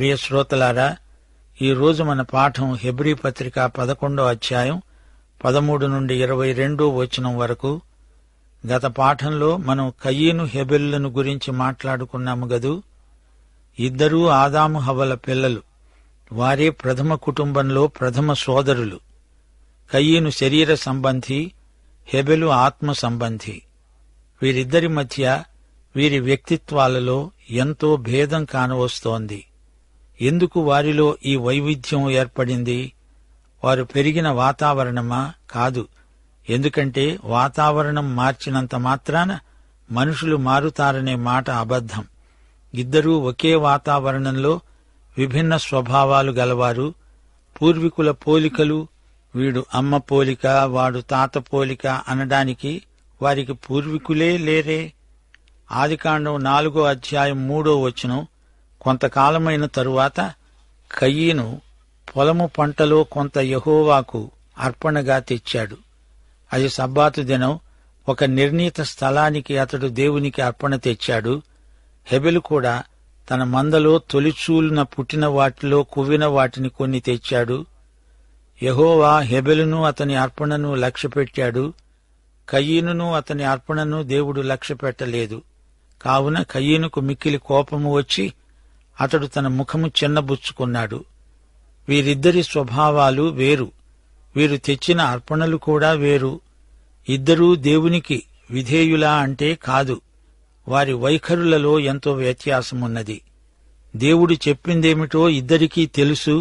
ప్రియ శ్రోతలారా, ఈరోజు మన పాఠం హెబ్రీ పత్రిక 11వ అధ్యాయం 13 నుండి 22 వచనం వరకు. గత పాఠంలో మనం కయీను హెబెలులను గురించి మాట్లాడుకున్నాము గదూ. ఇద్దరూ ఆదాము హవ్వల పిల్లలు. వారే ప్రథమ కుటుంబంలో ప్రథమ సోదరులు. కయీను శరీర సంబంధి, హెబెలు ఆత్మ సంబంధి. వీరిద్దరి మధ్య, వీరి వ్యక్తిత్వాలలో ఎంతో భేదం కానవస్తోంది. ఎందుకు వారిలో ఈ వైవిధ్యం ఏర్పడింది? వారు పెరిగిన వాతావరణమా? కాదు. ఎందుకంటే వాతావరణం మార్చినంత మాత్రాన మనుషులు మారుతారనే మాట అబద్ధం. ఇద్దరూ ఒకే వాతావరణంలో విభిన్న స్వభావాలు గలవారు. పూర్వీకుల పోలికలు, వీడు అమ్మ పోలిక, వాడు తాత పోలిక అనడానికి వారికి పూర్వీకులే లేరే. ఆదికాండం 4వ అధ్యాయం 3వ వచనం, కొంతకాలమైన తరువాత కయీను పొలము పంటలో కొంత యెహోవాకు అర్పణగా తెచ్చాడు. అది సబ్బాతు దినం. ఒక నిర్ణీత స్థలానికి అతడు దేవునికి అర్పణ తెచ్చాడు. హెబెలు కూడా తన మందలో తొలిచూలున పుట్టిన వాటిలో కువ్విన వాటిని కొన్ని తెచ్చాడు. యెహోవా హెబెలును అతని అర్పణను లక్ష్యపెట్టాడు. కయీనును అతని అర్పణను దేవుడు లక్ష్యపెట్టలేదు. కావున కయీనుకు మిక్కిలి కోపము వచ్చి అతడు తన ముఖము చిన్నబుచ్చుకున్నాడు. వీరిద్దరి స్వభావాలు వేరు. వీరు తెచ్చిన అర్పణలు కూడా వేరు. ఇద్దరూ దేవునికి విధేయులా అంటే కాదు. వారి వైఖరులలో ఎంతో వ్యత్యాసమున్నది. దేవుడు చెప్పిందేమిటో ఇద్దరికీ తెలుసు.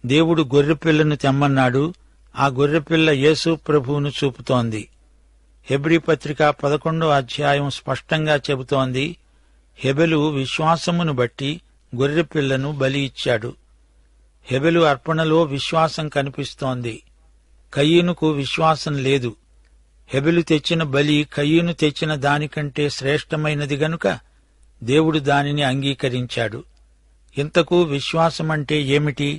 దేవుడు గొర్రెపిల్లను తెమ్మన్నాడు. ఆ గొర్రెపిల్ల యేసు ప్రభువును చూపుతోంది. హెబ్రీ పత్రిక 11వ అధ్యాయం స్పష్టంగా చెబుతోంది, హెబెలు విశ్వాసమును బట్టి గొర్రెపిల్లను బలి ఇచ్చాడు. హెబెలు అర్పణలో విశ్వాసం కనిపిస్తోంది. కయీనుకు విశ్వాసం లేదు. హెబెలు తెచ్చిన బలి కయీను తెచ్చిన దానికంటే శ్రేష్టమైనది గనుక దేవుడు దానిని అంగీకరించాడు. ఇంతకు విశ్వాసమంటే ఏమిటి?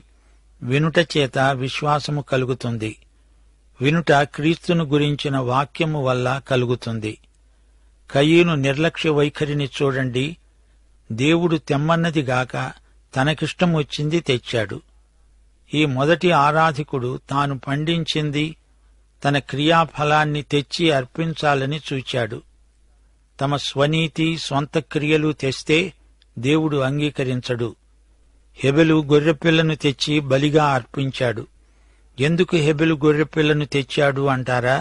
వినుట చేత విశ్వాసము కలుగుతుంది. వినుట క్రీస్తును గురించిన వాక్యము వల్ల కలుగుతుంది. కయీను నిర్లక్ష్య వైఖరిని చూడండి. దేవుడు తెమ్మన్నదిగాక తనకిష్టం వచ్చింది తెచ్చాడు. ఈ మొదటి ఆరాధికుడు తాను పండించింది, తన క్రియాఫలాన్ని తెచ్చి అర్పించాలని చూచాడు. తమ స్వనీతి, స్వంత క్రియలు తెస్తే దేవుడు అంగీకరించడు. హెబెలు గొర్రెపిల్లను తెచ్చి బలిగా అర్పించాడు. ఎందుకు హెబెలు గొర్రెపిల్లను తెచ్చాడు అంటారా?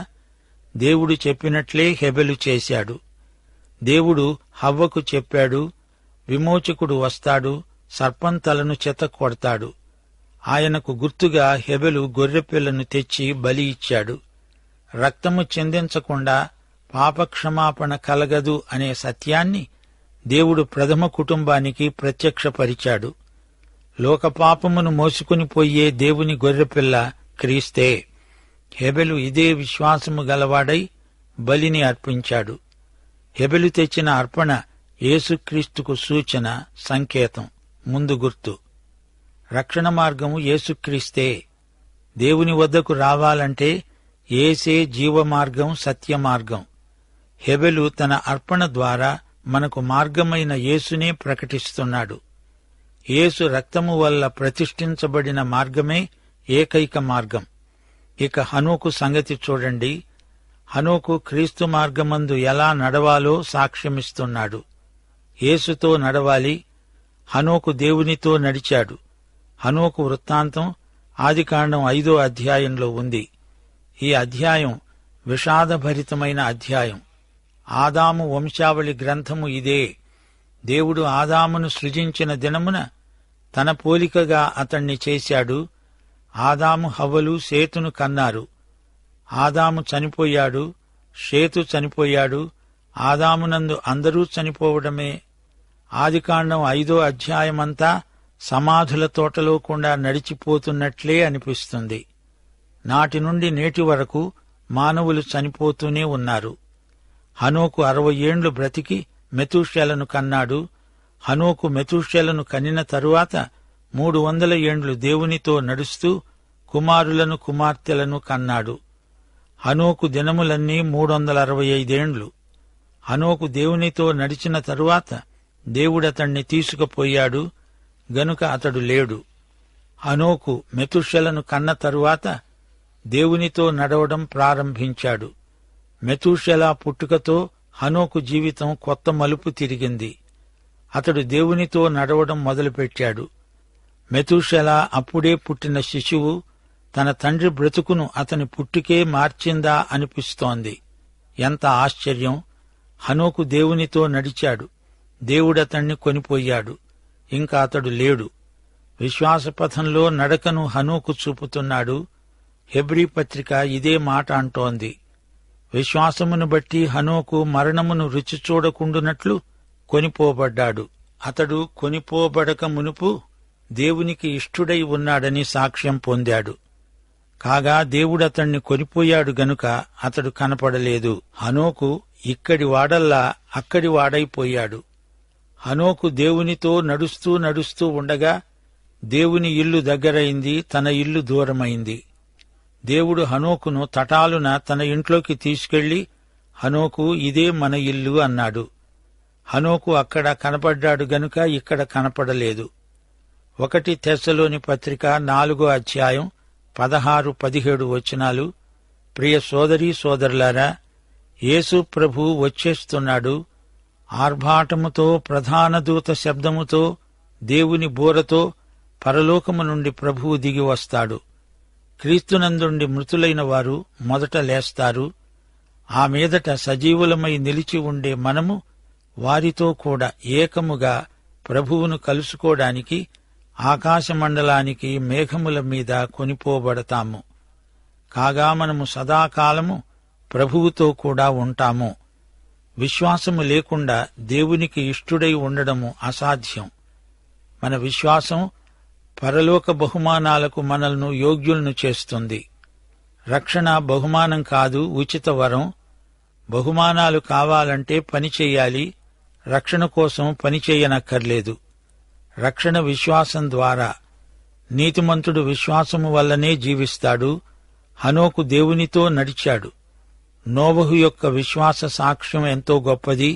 దేవుడు చెప్పినట్లే హెబెలు చేశాడు. దేవుడు హవ్వకు చెప్పాడు, విమోచకుడు వస్తాడు, సర్పం తలను చెతకొడతాడు. ఆయనకు గుర్తుగా హెబెలు గొర్రెపిల్లను తెచ్చి బలి ఇచ్చాడు. రక్తము చిందించకుండా పాపక్షమాపణ కలగదు అనే సత్యాన్ని దేవుడు ప్రథమ కుటుంబానికి ప్రత్యక్షపరిచాడు. లోకపాపమును మోసుకుని పోయే దేవుని గొర్రెపిల్ల క్రీస్తే. హెబెలు ఇదే విశ్వాసము గలవాడై బలిని అర్పించాడు. హెబెలు తెచ్చిన అర్పణ యేసుక్రీస్తుకు సూచన, సంకేతం, ముందు గుర్తు. రక్షణ మార్గము యేసుక్రీస్తే. దేవుని వద్దకు రావాలంటే యేసే జీవమార్గం, సత్యమార్గం. హెబెలు తన అర్పణ ద్వారా మనకు మార్గమైన యేసునే ప్రకటిస్తున్నాడు. యేసు రక్తము వల్ల ప్రతిష్ఠించబడిన మార్గమే ఏకైక మార్గం. ఇక హనోకు సంగతి చూడండి. హనోకు క్రీస్తు మార్గమందు ఎలా నడవాలో సాక్ష్యమిస్తున్నాడు. యేసుతో నడవాలి. హనోకు దేవునితో నడిచాడు. హనోకు వృత్తాంతం ఆదికాండం 5వ అధ్యాయంలో ఉంది. ఈ అధ్యాయం విషాదభరితమైన అధ్యాయం. ఆదాము వంశావళి గ్రంథము ఇదే. దేవుడు ఆదామును సృజించిన దినమున తన పోలికగా అతణ్ణి చేశాడు. ఆదాము హవ్వలు సేతును కన్నారు. ఆదాము చనిపోయాడు, షేతు చనిపోయాడు. ఆదామునందు అందరూ చనిపోవడమే. ఆదికాండం 5వ అధ్యాయమంతా సమాధుల తోటలో గుండా నడిచిపోతున్నట్లే అనిపిస్తుంది. నాటి నుండి నేటి వరకు మానవులు చనిపోతూనే ఉన్నారు. హనోకు 60 ఏండ్లు బ్రతికి మెతూషెలను కన్నాడు. హనోకు మెతూషెలను కనిన తరువాత 300 ఏండ్లు దేవునితో నడుస్తూ కుమారులను కుమార్తెలను కన్నాడు. హనోకు దినములన్నీ 365 ఏండ్లు. హనోకు దేవునితో నడిచిన తరువాత దేవుడతణ్ణి తీసుకుపోయాడు. గనుక అతడు లేడు. హనోకు మెతూషెలను కన్న తరువాత దేవునితో నడవడం ప్రారంభించాడు. మెతూషెల పుట్టుకతో హనోకు జీవితం కొత్త మలుపు తిరిగింది. అతడు దేవునితో నడవడం మొదలుపెట్టాడు. మెతూషెల అప్పుడే పుట్టిన శిశువు తన తండ్రి బ్రతుకును అతని పుట్టుకే మార్చిందా అనిపిస్తోంది. ఎంత ఆశ్చర్యం! హనోకు దేవునితో నడిచాడు. దేవుడతణ్ణి కొనిపోయాడు. ఇంకా అతడు లేడు. విశ్వాసపథంలో నడకను హనోకు చూపుతున్నాడు. హెబ్రీ పత్రిక ఇదే మాట అంటోంది. విశ్వాసమును బట్టి హనోకు మరణమును రుచి చూడకుండునట్లు కొనిపోబడ్డాడు. అతడు కొనిపోబడక మునుపు దేవునికి ఇష్టుడై ఉన్నాడని సాక్ష్యం పొందాడు. కాగా దేవుడతణ్ణి కొనిపోయాడు గనుక అతడు కనపడలేదు. హనోకు ఇక్కడి వాడల్లా అక్కడి వాడైపోయాడు. హనోకు దేవునితో నడుస్తూ నడుస్తూ ఉండగా దేవుని ఇల్లు దగ్గరైంది, తన ఇల్లు దూరమైంది. దేవుడు హనోకును తటాలున తన ఇంట్లోకి తీసుకెళ్లి, హనోకు ఇదే మన ఇల్లు అన్నాడు. హనోకు అక్కడ కనపడ్డాడు గనుక ఇక్కడ కనపడలేదు. 1 తెస్సలోని పత్రిక 4వ అధ్యాయం 16-17 వచనాలు. ప్రియ సోదరీ సోదరులారా, యేసు ప్రభు వచ్చేస్తున్నాడు. ఆర్భాటముతో, ప్రధాన దూత శబ్దముతో, దేవుని బూరతో పరలోకము నుండి ప్రభువు దిగి వస్తాడు. క్రీస్తునందుండి మృతులైన వారు మొదట లేస్తారు. ఆ మీదట సజీవులమై నిలిచి ఉండే మనము వారితో కూడా ఏకముగా ప్రభువును కలుసుకోవడానికి ఆకాశమండలానికి మేఘముల మీద కొనిపోబడతాము. కాగా మనము సదాకాలము ప్రభువుతో కూడా ఉంటాము. విశ్వాసము లేకుండా దేవునికి ఇష్టుడై ఉండడము అసాధ్యం. మన విశ్వాసం పరలోక బహుమానాలకు మనల్ని యోగ్యులను చేస్తుంది. రక్షణ బహుమానం కాదు, ఉచిత వరం. బహుమానాలు కావాలంటే పని చెయ్యాలి. రక్షణ కోసం పని చెయ్యనక్కర్లేదు. రక్షణ విశ్వాసం ద్వారా. నీతిమంతుడు విశ్వాసము వల్లనే జీవిస్తాడు. హనోకు దేవునితో నడిచాడు. నోవహు యొక్క విశ్వాస సాక్ష్యం ఎంతో గొప్పది.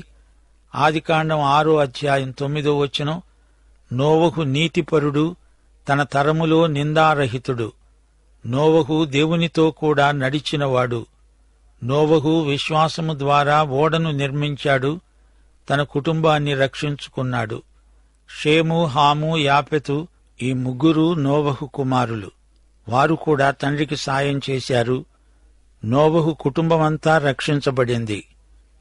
ఆదికాండం 6వ అధ్యాయం 9వ వచనం. నోవహు నీతిపరుడు, తన తరములో నిందారహితుడు. నోవహు దేవునితో కూడా నడిచినవాడు. నోవహు విశ్వాసము ద్వారా ఓడను నిర్మించాడు. తన కుటుంబాన్ని రక్షించుకున్నాడు. షేము, హాము, యాపెతు ఈ 3 నోవహు కుమారులు. వారు కూడా తండ్రికి సాయం చేశారు. నోవహు కుటుంబమంతా రక్షించబడింది.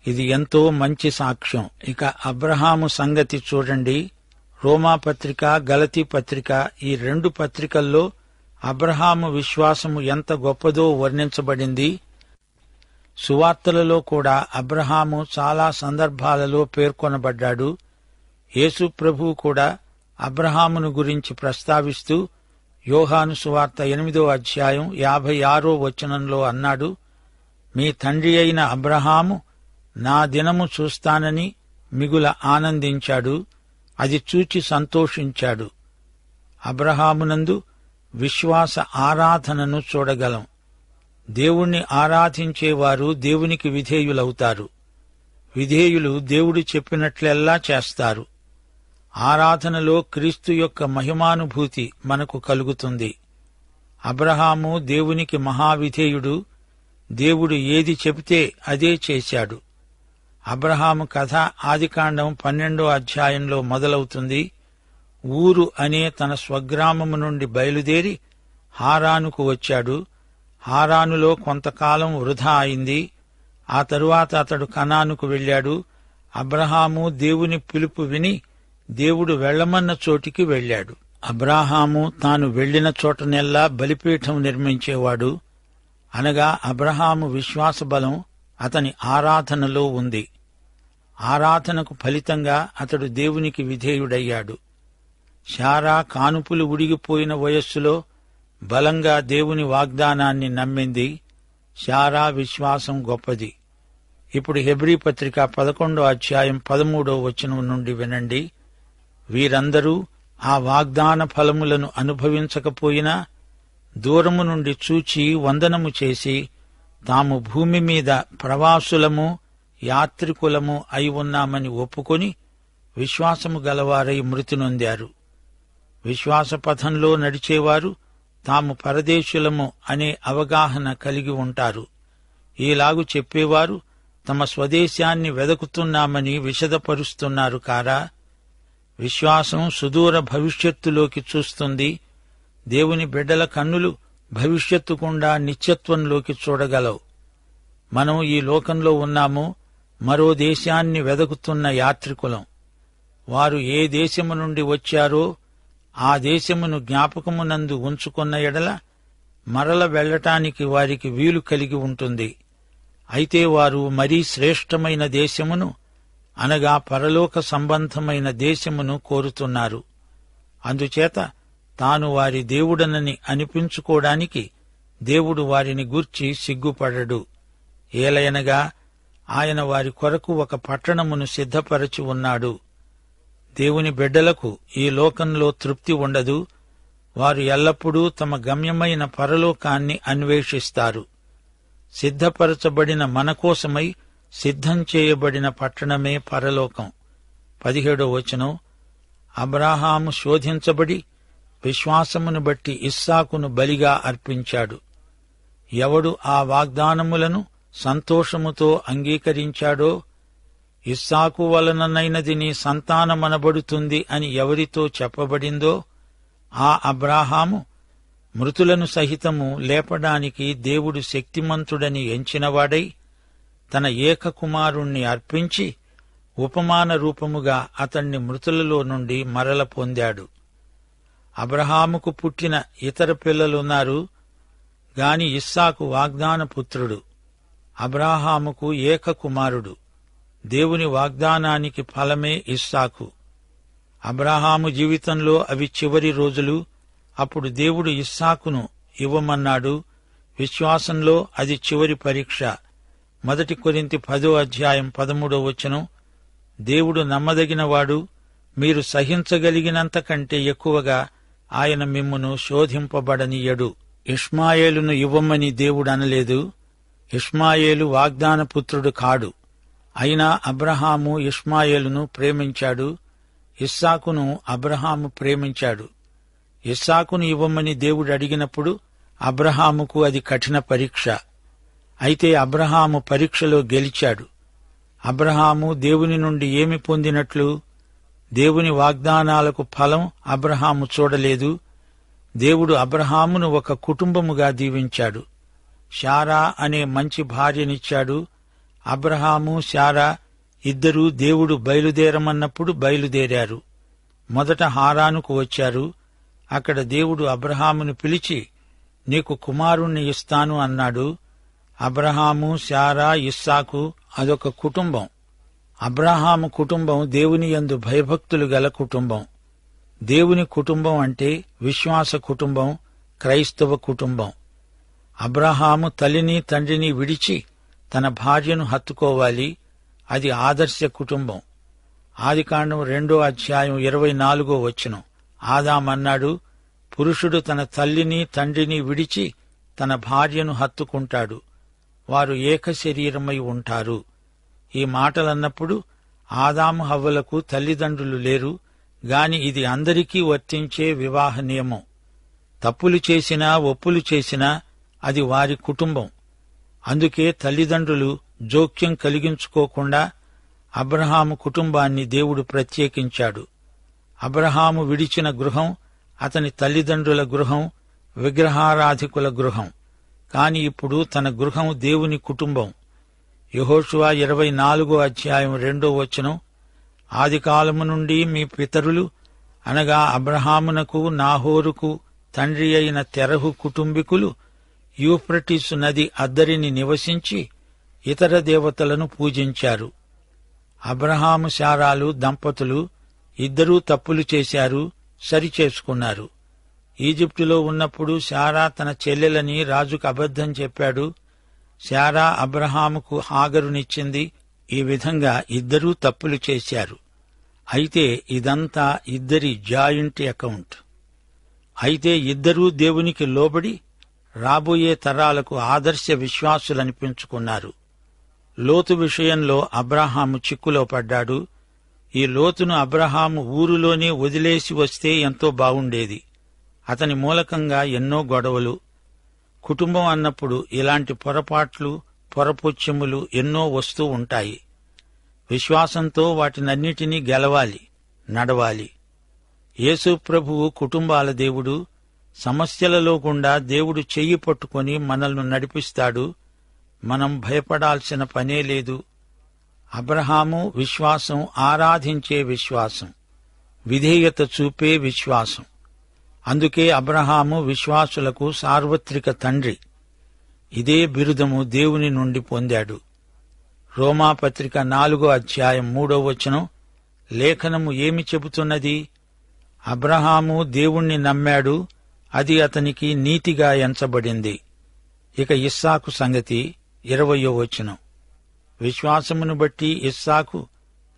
ఇది ఎంతో మంచి సాక్ష్యం. ఇక అబ్రహాము సంగతి చూడండి. రోమాపత్రిక, గలతీ పత్రిక ఈ 2 పత్రికల్లో అబ్రహాము విశ్వాసము ఎంత గొప్పదో వర్ణించబడింది. సువార్తలలో కూడా అబ్రహాము చాలా సందర్భాలలో పేర్కొనబడ్డాడు. యేసు ప్రభువు కూడా అబ్రహామును గురించి ప్రస్తావిస్తూ యోహాను సువార్త 8వ అధ్యాయం 56వ వచనంలో అన్నాడు, మీ తండ్రి అయిన అబ్రహాము నా దినము చూస్తానని మిగుల ఆనందించాడు, అది చూచి సంతోషించాడు. అబ్రహామునందు విశ్వాస ఆరాధనను చూడగలం. దేవుణ్ణి ఆరాధించేవారు దేవునికి విధేయులవుతారు. విధేయులు దేవుడు చెప్పినట్లెల్లా చేస్తారు. ఆరాధనలో క్రీస్తు యొక్క మహిమానుభూతి మనకు కలుగుతుంది. అబ్రహాము దేవునికి మహావిధేయుడు. దేవుడు ఏది చెబితే అదే చేశాడు. అబ్రహాము కథ ఆదికాండం 12వ అధ్యాయంలో మొదలవుతుంది. ఊరు అనే తన స్వగ్రామము నుండి బయలుదేరి హారానుకు వచ్చాడు. హారానులో కొంతకాలం వృధా అయింది. ఆ తరువాత అతడు కనానుకు వెళ్ళాడు. అబ్రహాము దేవుని పిలుపు విని దేవుడు వెళ్లమన్న చోటికి వెళ్ళాడు. అబ్రహాము తాను వెళ్లిన చోటనెల్లా బలిపీఠం నిర్మించేవాడు. అనగా అబ్రహాము విశ్వాస బలం అతని ఆరాధనలో ఉంది. ఆరాధనకు ఫలితంగా అతడు దేవునికి విధేయుడయ్యాడు. శారా కానుపులు ఉడిగిపోయిన వయస్సులో బలంగా దేవుని వాగ్దానాన్ని నమ్మింది. శారా విశ్వాసం గొప్పది. ఇప్పుడు హెబ్రీ పత్రిక 11వ అధ్యాయం 13వ వచనం నుండి వినండి. వీరందరూ ఆ వాగ్దాన ఫలములను అనుభవించకపోయినా దూరము నుండి చూచి వందనము చేసి తాము భూమి మీద ప్రవాసులము యాత్రికులము అయి ఉన్నామని ఒప్పుకొని విశ్వాసము గలవారై మృతి నొందారు. విశ్వాసపథంలో నడిచేవారు తాము పరదేశులము అనే అవగాహన కలిగి ఉంటారు. ఈలాగు చెప్పేవారు తమ స్వదేశాన్ని వెదకుతున్నామని విశదపరుస్తున్నారు కారా? విశ్వాసం సుదూర భవిష్యత్తులోకి చూస్తుంది. దేవుని బిడ్డల కన్నులు భవిష్యత్తు గుండా నిత్యత్వంలోకి చూడగలవు. మనం ఈ లోకంలో ఉన్నాము, మరో దేశాన్ని వెదకుతున్న యాత్రికులం. వారు ఏ దేశము నుండి వచ్చారో ఆ దేశమును జ్ఞాపకమునందు ఉంచుకున్న ఎడల మరల వెళ్లటానికి వారికి వీలు కలిగి ఉంటుంది. అయితే వారు మరీ శ్రేష్టమైన దేశమును, అనగా పరలోక సంబంధమైన దేశమును కోరుతున్నారు. అందుచేత తాను వారి దేవుడనని అనిపించుకోవడానికి దేవుడు వారిని గూర్చి సిగ్గుపడడు. ఏలయనగా ఆయన వారి కొరకు ఒక పట్టణమును సిద్ధపరచి ఉన్నాడు. దేవుని బిడ్డలకు ఈ లోకంలో తృప్తి ఉండదు. వారు ఎల్లప్పుడూ తమ గమ్యమైన పరలోకాన్ని అన్వేషిస్తారు. సిద్ధపరచబడిన మనకోసమై సిద్ధం చేయబడిన పట్టణమే పరలోకం. 17వ వచనం, అబ్రాహాము శోధించబడి విశ్వాసమును బట్టి ఇస్సాకును బలిగా అర్పించాడు. ఎవడు ఆ వాగ్దానములను సంతోషముతో అంగీకరించాడో, ఇస్సాకు వలననైనది నీ సంతానమనబడుతుంది అని ఎవరితో చెప్పబడిందో ఆ అబ్రాహాము మృతులను సహితము లేపడానికి దేవుడు శక్తిమంతుడని ఎంచినవాడై తన ఏకకుమారుణ్ణి అర్పించి ఉపమాన రూపముగా అతణ్ణి మృతులలో నుండి మరల పొందాడు. అబ్రహాముకు పుట్టిన ఇతర పిల్లలున్నారు గాని ఇస్సాకు వాగ్దాన పుత్రుడు. అబ్రాహాముకు ఏకకుమారుడు. దేవుని వాగ్దానానికి ఫలమే ఇస్సాకు. అబ్రాహాము జీవితంలో అవి చివరి రోజులు. అప్పుడు దేవుడు ఇస్సాకును ఇవ్వమన్నాడు. విశ్వాసంలో అది చివరి పరీక్ష. 1 కొరింథీ 10:13 దేవుడు నమ్మదగినవాడు, మీరు సహించగలిగినంత కంటే ఎక్కువగా ఆయన మిమ్మును శోధింపబడనీయడు. ఇష్మాయేలును ఇవ్వమని దేవుడు అనలేదు. ఇష్మాయేలు వాగ్దాన పుత్రుడు కాడు. అయినా అబ్రహాము ఇష్మాయేలును ప్రేమించాడు. ఇస్సాకును అబ్రహాము ప్రేమించాడు. ఇస్సాకును ఇవ్వమని దేవుడు అడిగినప్పుడు అబ్రహాముకు అది కఠిన పరీక్ష. అయితే అబ్రహాము పరీక్షలో గెలిచాడు. అబ్రహాము దేవుని నుండి ఏమి పొందినట్లు? దేవుని వాగ్దానాలకు ఫలం అబ్రహాము చూడలేదు. దేవుడు అబ్రహామును ఒక కుటుంబముగా దీవించాడు. శారా అనే మంచి భార్యనిచ్చాడు. అబ్రహాము, శారా ఇద్దరూ దేవుడు బయలుదేరమన్నప్పుడు బయలుదేరారు. మొదట హారానుకు వచ్చారు. అక్కడ దేవుడు అబ్రహామును పిలిచి, నీకు కుమారుణ్ణి ఇస్తాను అన్నాడు. అబ్రహాము, శారా, ఇస్సాకు అదొక కుటుంబం. అబ్రహాము కుటుంబం దేవుని యందు భయభక్తులు గల కుటుంబం. దేవుని కుటుంబం అంటే విశ్వాస కుటుంబం, క్రైస్తవ కుటుంబం. అబ్రహాము తల్లిని తండ్రిని విడిచి తన భార్యను హత్తుకోవాలి. అది ఆదర్శ కుటుంబం. ఆదికాండం 2:24 ఆదామన్నాడు, పురుషుడు తన తల్లిని తండ్రిని విడిచి తన భార్యను హత్తుకుంటాడు, వారు ఏక శరీరమై ఉంటారు. ఈ మాటలన్నప్పుడు ఆదాము హవ్వలకు తల్లిదండ్రులు లేరు గాని ఇది అందరికీ వర్తించే వివాహ నియమం. తప్పులు చేసినా ఒప్పులు చేసినా అది వారి కుటుంబం. అందుకే తల్లిదండ్రులు జోక్యం కలిగించుకోకుండా అబ్రహాము కుటుంబాన్ని దేవుడు ప్రత్యేకించాడు. అబ్రహాము విడిచిన గృహం అతని తల్లిదండ్రుల గృహం, విగ్రహారాధికుల గృహం. కాని ఇప్పుడు తన గృహం దేవుని కుటుంబం. యెహోషువ 24:2 ఆదికాలము నుండి మీ పితరులు అనగా అబ్రహామునకు నాహోరుకు తండ్రి అయిన తెరహు కుటుంబీకులు యూఫ్రటీసు నది అద్దరిని నివసించి ఇతర దేవతలను పూజించారు. అబ్రహాము శారాలు దంపతులు ఇద్దరూ తప్పులు చేశారు, సరిచేసుకున్నారు. ఈజిప్టులో ఉన్నప్పుడు శారా తన చెల్లెలని రాజుకు అబద్ధం చెప్పాడు. శారా అబ్రహాముకు హాగరునిచ్చింది. ఈ విధంగా ఇద్దరూ తప్పులు చేశారు. అయితే ఇదంతా ఇద్దరి జాయింట్ అకౌంట్. అయితే ఇద్దరూ దేవునికి లోబడి రాబోయే తరాలకు ఆదర్శ విశ్వాసులనిపించుకున్నారు. లోతు విషయంలో అబ్రహాము చిక్కులో పడ్డాడు. ఈ లోతును అబ్రహాము ఊరులోనే వదిలేసి వస్తే ఎంతో బావుండేది. అతని మూలకంగా ఎన్నో గొడవలు. కుటుంబం అన్నప్పుడు ఇలాంటి పొరపాట్లు, పొరపుచ్యములు ఎన్నో వస్తూ ఉంటాయి. విశ్వాసంతో వాటినన్నిటినీ గెలవాలి, నడవాలి. యేసు ప్రభువు కుటుంబాల దేవుడు. సమస్యలలో గుండా దేవుడు చెయ్యి పట్టుకొని మనల్ని నడిపిస్తాడు. మనం భయపడాల్సిన పనే లేదు. అబ్రహాము విశ్వాసం ఆరాధించే విశ్వాసం, విధేయత చూపే విశ్వాసం. అందుకే అబ్రహాము విశ్వాసులకు సార్వత్రిక తండ్రి. ఇదే బిరుదము దేవుని నుండి పొందాడు. రోమాపత్రిక 4:3 లేఖనము ఏమి చెబుతున్నది? అబ్రహాము దేవుణ్ణి నమ్మాడు, అది అతనికి నీతిగా ఎంచబడింది. ఇక ఇస్సాకు సంగతి 20 విశ్వాసమును బట్టి ఇస్సాకు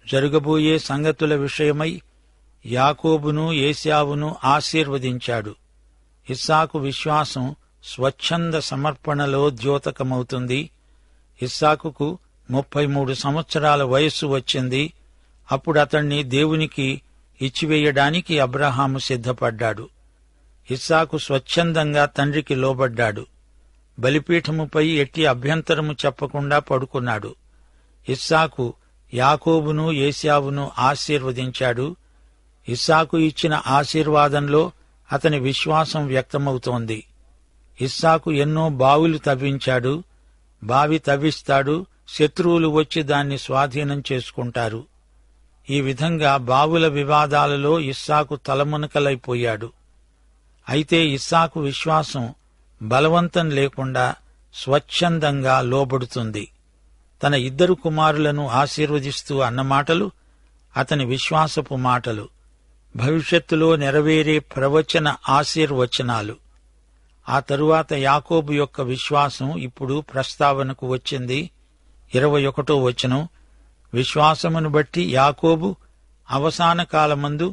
జరగబోయే సంగతుల విషయమై యాకోబును ఏశావును ఆశీర్వదించాడు. ఇస్సాకు విశ్వాసం స్వచ్ఛంద సమర్పణలో ద్యోతకమవుతుంది. ఇస్సాకుకు 33 సంవత్సరాల వయస్సు వచ్చింది. అప్పుడు అతణ్ణి దేవునికి ఇచ్చివేయడానికి అబ్రహాము సిద్ధపడ్డాడు. ఇస్సాకు స్వచ్ఛందంగా తండ్రికి లోబడ్డాడు. బలిపీఠముపై ఎట్టి అభ్యంతరము చెప్పకుండా పడుకున్నాడు. ఇస్సాకు యాకోబును ఏశావును ఆశీర్వదించాడు. ఇస్సాకు ఇచ్చిన ఆశీర్వాదంలో అతని విశ్వాసం వ్యక్తమవుతోంది. ఇస్సాకు ఎన్నో బావులు తవ్వించాడు. బావి తవ్విస్తాడు, శత్రువులు వచ్చి దాన్ని స్వాధీనం చేసుకుంటారు. ఈ విధంగా బావుల వివాదాలలో ఇస్సాకు తలమునకలైపోయాడు. అయితే ఇస్సాకు విశ్వాసం బలవంతం లేకుండా స్వచ్ఛందంగా లోబడుతుంది. తన 2 కుమారులను ఆశీర్వదిస్తూ అన్నమాటలు అతని విశ్వాసపు మాటలు, భవిష్యత్తులో నెరవేరే ప్రవచన ఆశీర్వచనాలు. ఆ తరువాత యాకోబు యొక్క విశ్వాసం ఇప్పుడు ప్రస్తావనకు వచ్చింది. 21 విశ్వాసమును బట్టి యాకోబు అవసాన కాలమందు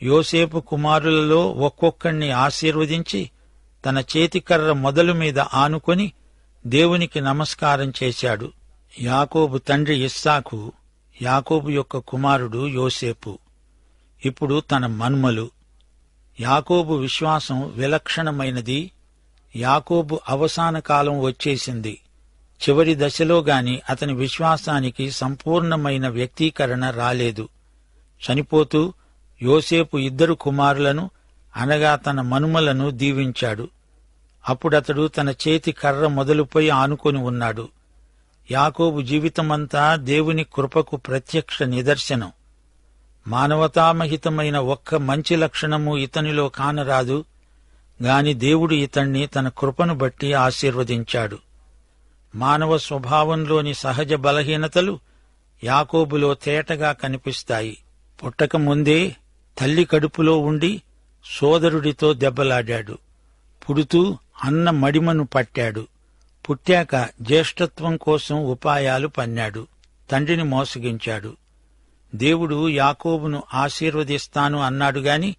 యోసేపు కుమారులలో ఒక్కొక్కణ్ణి ఆశీర్వదించి తన చేతికర్ర మొదలు మీద ఆనుకొని దేవునికి నమస్కారం చేశాడు. యాకోబు తండ్రి ఇస్సాకు, యాకోబు యొక్క కుమారుడు యోసేపు. ఇప్పుడు తన మనుమలు. యాకోబు విశ్వాసం విలక్షణమైనది. యాకోబు అవసాన కాలం వచ్చేసింది. చివరి దశలో గాని అతని విశ్వాసానికి సంపూర్ణమైన వ్యక్తీకరణ రాలేదు. చనిపోతూ యోసేపు 2 కుమారులను అనగా తన మనుమలను దీవించాడు. అప్పుడతడు తన చేతి కర్ర మొదలుపై ఆనుకొని ఉన్నాడు. యాకోబు జీవితమంతా దేవుని కృపకు ప్రత్యక్ష నిదర్శనం. మానవతామహితమైన ఒక్క మంచి లక్షణము ఇతనిలో కానరాదు. గాని దేవుడు ఇతణ్ణి తన కృపను బట్టి ఆశీర్వదించాడు. మానవ స్వభావంలోని సహజ బలహీనతలు యాకోబులో తేటగా కనిపిస్తాయి. పుట్టక ముందే తల్లి కడుపులో ఉండి సోదరుడితో దెబ్బలాడాడు. పుడుతూ అన్న మడిమను పట్టాడు. పుట్టాక జ్యేష్ఠత్వం కోసం ఉపాయాలు పన్నాడు. తండ్రిని మోసగించాడు. దేవుడు యాకోబును ఆశీర్వదిస్తాను అన్నాడుగాని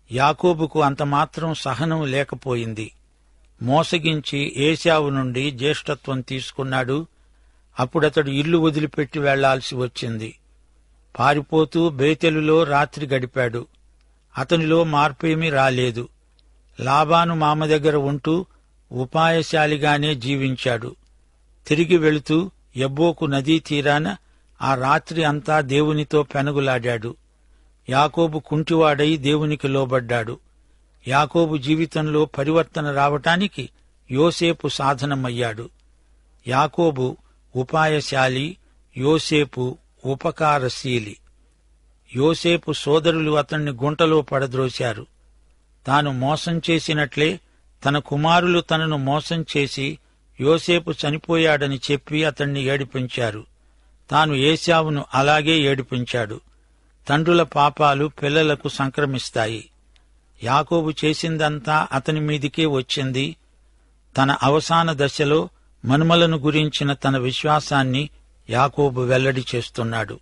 యాకోబుకు అంతమాత్రం సహనం లేకపోయింది. మోసగించి ఏశావు నుండి జ్యేష్ఠత్వం తీసుకున్నాడు. అప్పుడతడు ఇల్లు వదిలిపెట్టి వెళ్లాల్సి వచ్చింది. పారిపోతూ బేతెలులో రాత్రి గడిపాడు. అతనిలో మార్పేమీ రాలేదు. లాబాను మామ దగ్గర ఉంటూ ఉపాయశాలిగానే జీవించాడు. తిరిగి వెళుతూ యబ్బోకు నదీ తీరాన ఆ రాత్రి అంతా దేవునితో పెనుగులాడాడు. యాకోబు కుంటివాడై దేవునికి లోబడ్డాడు. యాకోబు జీవితంలో పరివర్తన రావటానికి యోసేపు సాధనమయ్యాడు. యాకోబు ఉపాయశాలి, యోసేపు ఉపకారశీలి. యోసేపు సోదరులు అతణ్ణి గుంటలో పడద్రోశారు. తాను మోసం చేసినట్లే తన కుమారులు తనను మోసం చేసి యోసేపు చనిపోయాడని చెప్పి అతణ్ణి ఏడిపించారు. తాను ఏశావును అలాగే ఏడిపించాడు. తండ్రుల పాపాలు పిల్లలకు సంక్రమిస్తాయి. యాకోబు చేసిందంతా అతని మీదికే వచ్చింది. తన అవసాన దశలో మనుమలను గురించిన తన విశ్వాసాన్ని యాకోబు వెల్లడి చేస్తున్నాడు.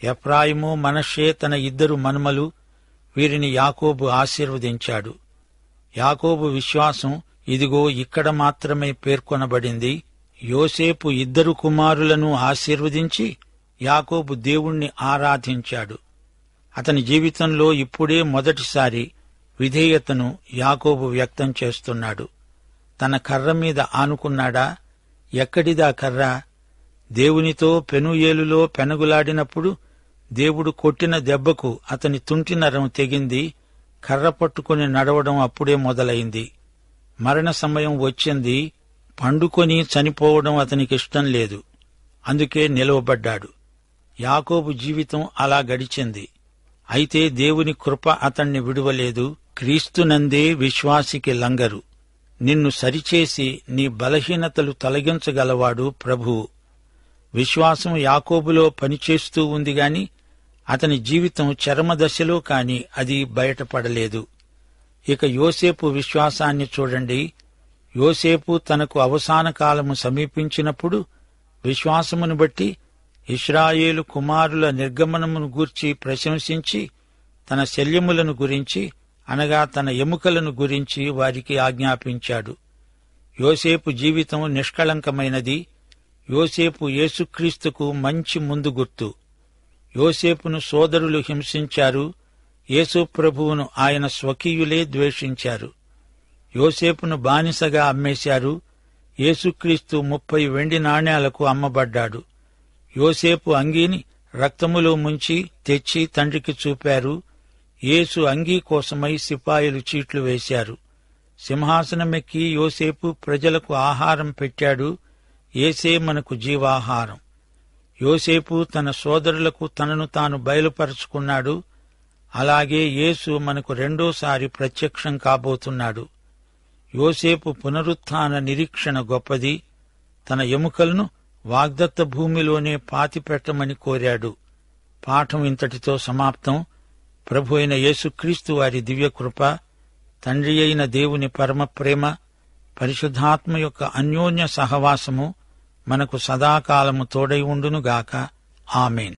ఎఫ్రాయిము, మనష్షే తన 2 మనుమలు. వీరిని యాకోబు ఆశీర్వదించాడు. యాకోబు విశ్వాసం ఇదిగో ఇక్కడ మాత్రమే పేర్కొనబడింది. యోసేపు 2 కుమారులను ఆశీర్వదించి యాకోబు దేవుణ్ణి ఆరాధించాడు. అతని జీవితంలో ఇప్పుడే మొదటిసారి విధేయతను యాకోబు వ్యక్తం చేస్తున్నాడు. తన కర్ర మీద ఆనుకున్నాడా? ఎక్కడిదా కర్ర? దేవునితో పెనుయేలులో పెనుగులాడినప్పుడు దేవుడు కొట్టిన దెబ్బకు అతని తుంటి నరం తెగింది. కర్ర పట్టుకుని నడవడం అప్పుడే మొదలైంది. మరణ సమయం వచ్చింది. పండుకొని చనిపోవడం అతనికిష్టం లేదు. అందుకే నిలవబడ్డాడు. యాకోబు జీవితం అలా గడిచింది. అయితే దేవుని కృప అతణ్ణి విడువలేదు. క్రీస్తునందే విశ్వాసికి లంగరు. నిన్ను సరిచేసి నీ బలహీనతలు తొలగించగలవాడు ప్రభువు. విశ్వాసం యాకోబులో పనిచేస్తూ ఉంది గాని అతని జీవితం చరమదశలో కాని అది బయటపడలేదు. ఇక యోసేపు విశ్వాసాన్ని చూడండి. యోసేపు తనకు అవసాన కాలము సమీపించినప్పుడు విశ్వాసమును బట్టి ఇశ్రాయేలు కుమారుల నిర్గమనమును గూర్చి ప్రశంసించి తన శల్యములను గురించి అనగా తన ఎముకలను గురించి వారికి ఆజ్ఞాపించాడు. యోసేపు జీవితం నిష్కళంకమైనది. యోసేపు యేసుక్రీస్తుకు మంచి ముందు గుర్తు. యోసేపును సోదరులు హింసించారు. యేసు ప్రభువును ఆయన స్వకీయులే ద్వేషించారు. యోసేపును బానిసగా అమ్మేశారు. యేసుక్రీస్తు 30 వెండి నాణేలకు అమ్మబడ్డాడు. యోసేపు అంగీని రక్తములో ముంచి తెచ్చి తండ్రికి చూపారు. యేసు అంగీ కోసమై సిపాయిలు చీట్లు వేశారు. సింహాసనమెక్కి యోసేపు ప్రజలకు ఆహారం పెట్టాడు. యేసే మనకు జీవాహారం. యోసేపు తన సోదరులకు తనను తాను బయలుపరుచుకున్నాడు. అలాగే యేసు మనకు రెండోసారి ప్రత్యక్షం కాబోతున్నాడు. యోసేపు పునరుత్థాన నిరీక్షణ గొప్పది. తన ఎముకలను వాగ్దత్త భూమిలోనే పాతిపెట్టమని కోరాడు. పాఠం ఇంతటితో సమాప్తం. ప్రభు అయిన యేసుక్రీస్తు వారి దివ్యకృప, తండ్రి అయిన దేవుని పరమ ప్రేమ, పరిశుద్ధాత్మ యొక్క అన్యోన్య సహవాసము మనకు సదాకాలము తోడై ఉండునుగాక. ఆమేన్.